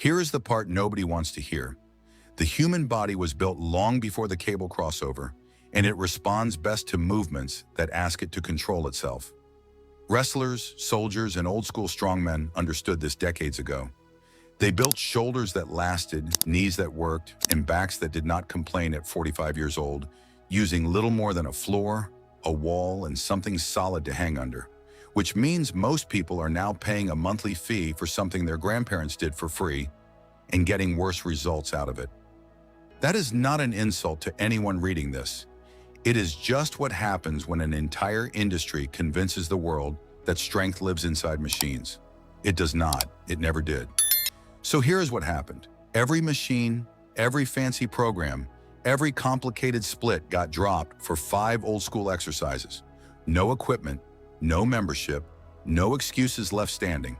Here is the part nobody wants to hear. The human body was built long before the cable crossover, and it responds best to movements that ask it to control itself. Wrestlers, soldiers, and old-school strongmen understood this decades ago. They built shoulders that lasted, knees that worked, and backs that did not complain at 45 years old, using little more than a floor, a wall, and something solid to hang under. Which means most people are now paying a monthly fee for something their grandparents did for free and getting worse results out of it. That is not an insult to anyone reading this. It is just what happens when an entire industry convinces the world that strength lives inside machines. It does not. It never did. So here is what happened. Every machine, every fancy program, every complicated split got dropped for 5 old-school exercises. No equipment, no membership, no excuses left standing.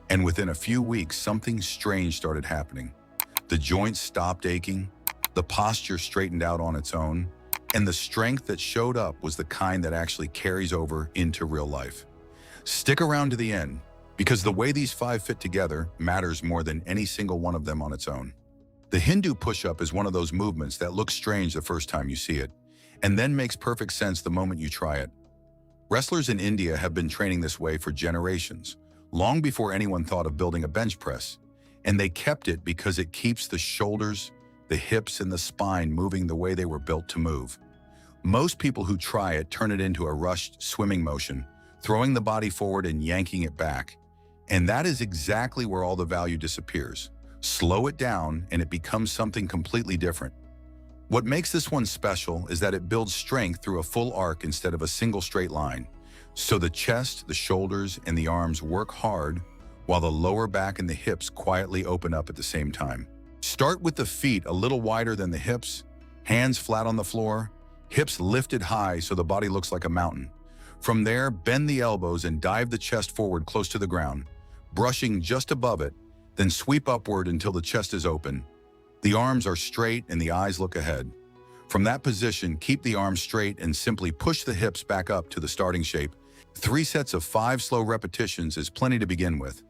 And within a few weeks, something strange started happening. The joints stopped aching, the posture straightened out on its own, and the strength that showed up was the kind that actually carries over into real life. Stick around to the end, because the way these 5 fit together matters more than any single one of them on its own. The Hindu push-up is one of those movements that looks strange the first time you see it, and then makes perfect sense the moment you try it. Wrestlers in India have been training this way for generations, long before anyone thought of building a bench press, and they kept it because it keeps the shoulders, the hips, and the spine moving the way they were built to move. Most people who try it turn it into a rushed swimming motion, throwing the body forward and yanking it back. And that is exactly where all the value disappears. Slow it down and it becomes something completely different. What makes this one special is that it builds strength through a full arc instead of a single straight line. So the chest, the shoulders, and the arms work hard, while the lower back and the hips quietly open up at the same time. Start with the feet a little wider than the hips, hands flat on the floor, hips lifted high so the body looks like a mountain. From there, bend the elbows and dive the chest forward close to the ground, brushing just above it, then sweep upward until the chest is open. The arms are straight and the eyes look ahead. From that position, keep the arms straight and simply push the hips back up to the starting shape. 3 sets of 5 slow repetitions is plenty to begin with.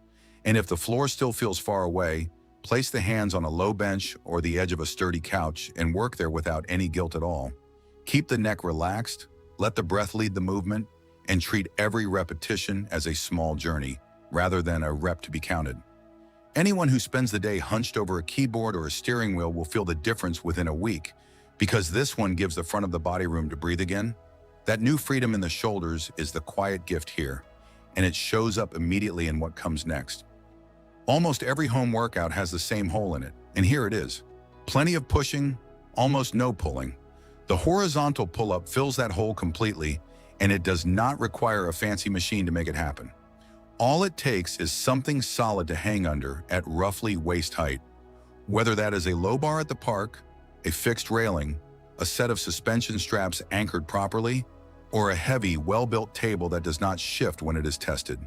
And if the floor still feels far away, place the hands on a low bench or the edge of a sturdy couch and work there without any guilt at all. Keep the neck relaxed, let the breath lead the movement, and treat every repetition as a small journey, rather than a rep to be counted. Anyone who spends the day hunched over a keyboard or a steering wheel will feel the difference within a week, because this one gives the front of the body room to breathe again. That new freedom in the shoulders is the quiet gift here, and it shows up immediately in what comes next. Almost every home workout has the same hole in it, and here it is. Plenty of pushing, almost no pulling. The horizontal pull-up fills that hole completely, and it does not require a fancy machine to make it happen. All it takes is something solid to hang under at roughly waist height. Whether that is a low bar at the park, a fixed railing, a set of suspension straps anchored properly, or a heavy, well-built table that does not shift when it is tested.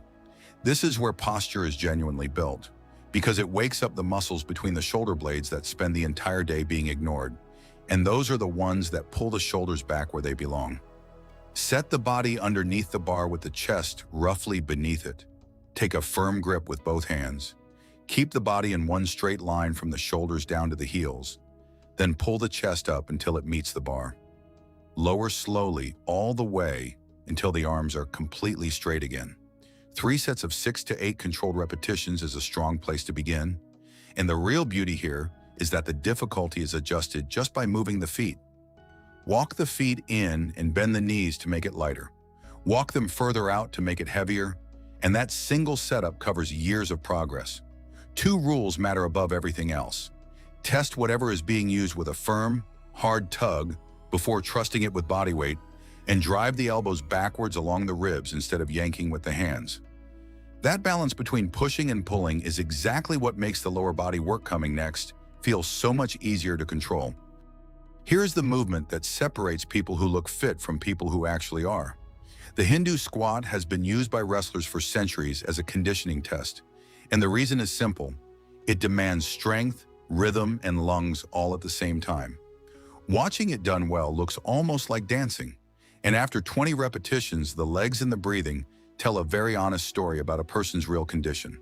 This is where posture is genuinely built, because it wakes up the muscles between the shoulder blades that spend the entire day being ignored, and those are the ones that pull the shoulders back where they belong. Set the body underneath the bar with the chest roughly beneath it. Take a firm grip with both hands. Keep the body in one straight line from the shoulders down to the heels. Then pull the chest up until it meets the bar. Lower slowly all the way until the arms are completely straight again. 3 sets of 6 to 8 controlled repetitions is a strong place to begin. And the real beauty here is that the difficulty is adjusted just by moving the feet. Walk the feet in and bend the knees to make it lighter. Walk them further out to make it heavier. And that single setup covers years of progress. 2 rules matter above everything else. Test whatever is being used with a firm, hard tug before trusting it with body weight, and drive the elbows backwards along the ribs instead of yanking with the hands. That balance between pushing and pulling is exactly what makes the lower body work coming next feel so much easier to control. Here's the movement that separates people who look fit from people who actually are. The Hindu squat has been used by wrestlers for centuries as a conditioning test, and the reason is simple. It demands strength, rhythm, and lungs all at the same time. Watching it done well looks almost like dancing, and after 20 repetitions, the legs and the breathing tell a very honest story about a person's real condition.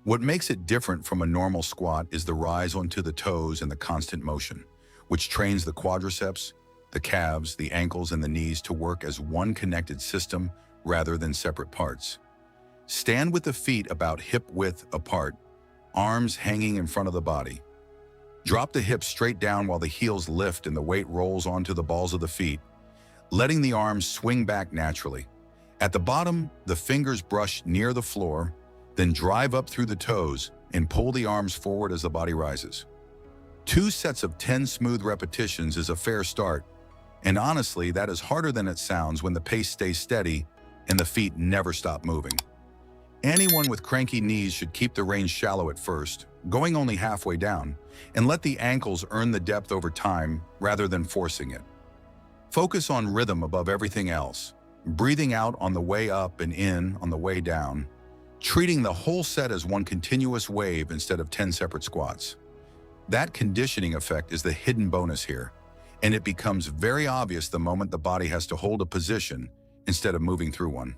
What makes it different from a normal squat is the rise onto the toes and the constant motion, which trains the quadriceps, the calves, the ankles, and the knees to work as one connected system rather than separate parts. Stand with the feet about hip-width apart, arms hanging in front of the body. Drop the hips straight down while the heels lift and the weight rolls onto the balls of the feet, letting the arms swing back naturally. At the bottom, the fingers brush near the floor, then drive up through the toes and pull the arms forward as the body rises. 2 sets of 10 smooth repetitions is a fair start, and honestly, that is harder than it sounds when the pace stays steady and the feet never stop moving. Anyone with cranky knees should keep the range shallow at first, going only halfway down, and let the ankles earn the depth over time rather than forcing it. Focus on rhythm above everything else, breathing out on the way up and in on the way down, treating the whole set as one continuous wave instead of 10 separate squats. That conditioning effect is the hidden bonus here, and it becomes very obvious the moment the body has to hold a position instead of moving through one.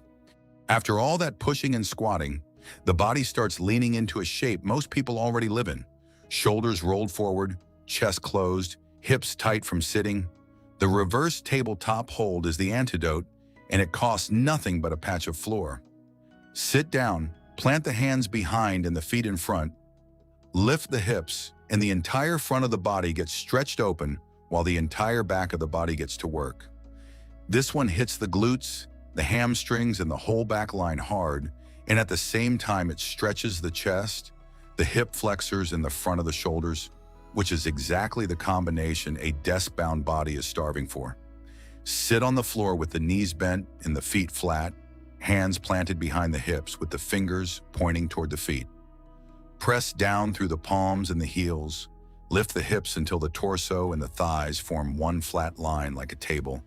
After all that pushing and squatting, the body starts leaning into a shape most people already live in. Shoulders rolled forward, chest closed, hips tight from sitting. The reverse tabletop hold is the antidote, and it costs nothing but a patch of floor. Sit down, plant the hands behind and the feet in front, lift the hips, and the entire front of the body gets stretched open while the entire back of the body gets to work. This one hits the glutes, the hamstrings, and the whole back line hard, and at the same time it stretches the chest, the hip flexors, and the front of the shoulders, which is exactly the combination a desk-bound body is starving for. Sit on the floor with the knees bent and the feet flat, hands planted behind the hips with the fingers pointing toward the feet. Press down through the palms and the heels. Lift the hips until the torso and the thighs form one flat line like a table,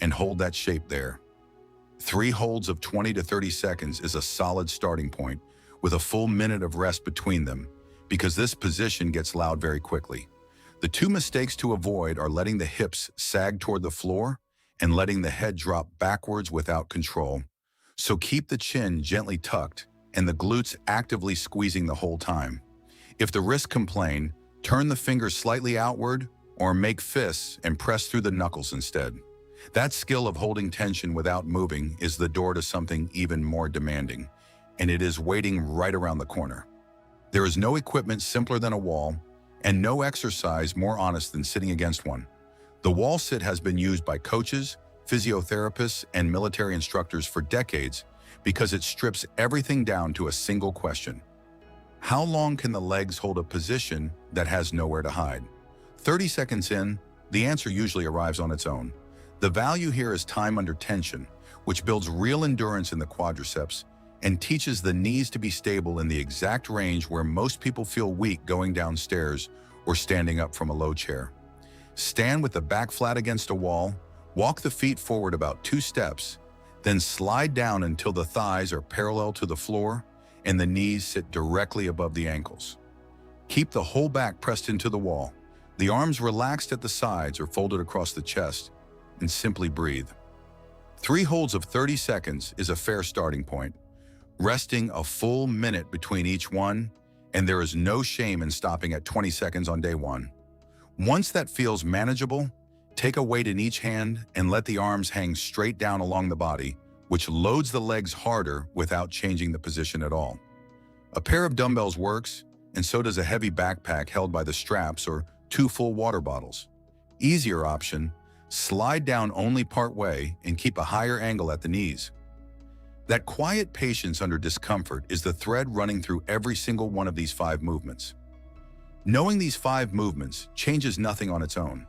and hold that shape there. 3 holds of 20 to 30 seconds is a solid starting point, with a full minute of rest between them, because this position gets loud very quickly. The 2 mistakes to avoid are letting the hips sag toward the floor and letting the head drop backwards without control. So keep the chin gently tucked and the glutes actively squeezing the whole time. If the wrists complain, turn the fingers slightly outward or make fists and press through the knuckles instead. That skill of holding tension without moving is the door to something even more demanding, and it is waiting right around the corner. There is no equipment simpler than a wall, and no exercise more honest than sitting against one. The wall sit has been used by coaches, physiotherapists, and military instructors for decades because it strips everything down to a single question. How long can the legs hold a position that has nowhere to hide? 30 seconds in, the answer usually arrives on its own. The value here is time under tension, which builds real endurance in the quadriceps and teaches the knees to be stable in the exact range where most people feel weak going downstairs or standing up from a low chair. Stand with the back flat against a wall, walk the feet forward about 2 steps, then slide down until the thighs are parallel to the floor and the knees sit directly above the ankles. Keep the whole back pressed into the wall, the arms relaxed at the sides or folded across the chest, and simply breathe. 3 holds of 30 seconds is a fair starting point, resting a full minute between each one, and there is no shame in stopping at 20 seconds on day 1. Once that feels manageable, take a weight in each hand and let the arms hang straight down along the body, which loads the legs harder without changing the position at all. A pair of dumbbells works, and so does a heavy backpack held by the straps or 2 full water bottles. Easier option, slide down only part way and keep a higher angle at the knees. That quiet patience under discomfort is the thread running through every single one of these 5 movements. Knowing these 5 movements changes nothing on its own.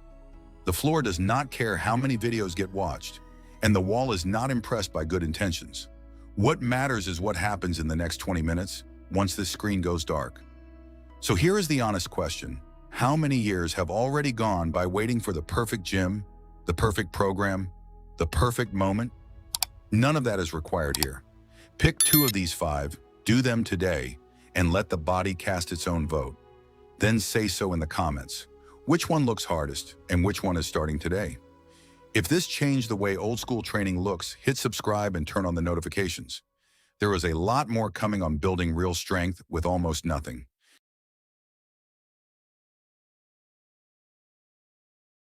The floor does not care how many videos get watched, and the wall is not impressed by good intentions. What matters is what happens in the next 20 minutes once the screen goes dark. So here is the honest question. How many years have already gone by waiting for the perfect gym, the perfect program, the perfect moment? None of that is required here. Pick 2 of these 5, do them today, and let the body cast its own vote. Then say so in the comments. Which one looks hardest and which one is starting today? If this changed the way old school training looks, hit subscribe and turn on the notifications. There is a lot more coming on building real strength with almost nothing.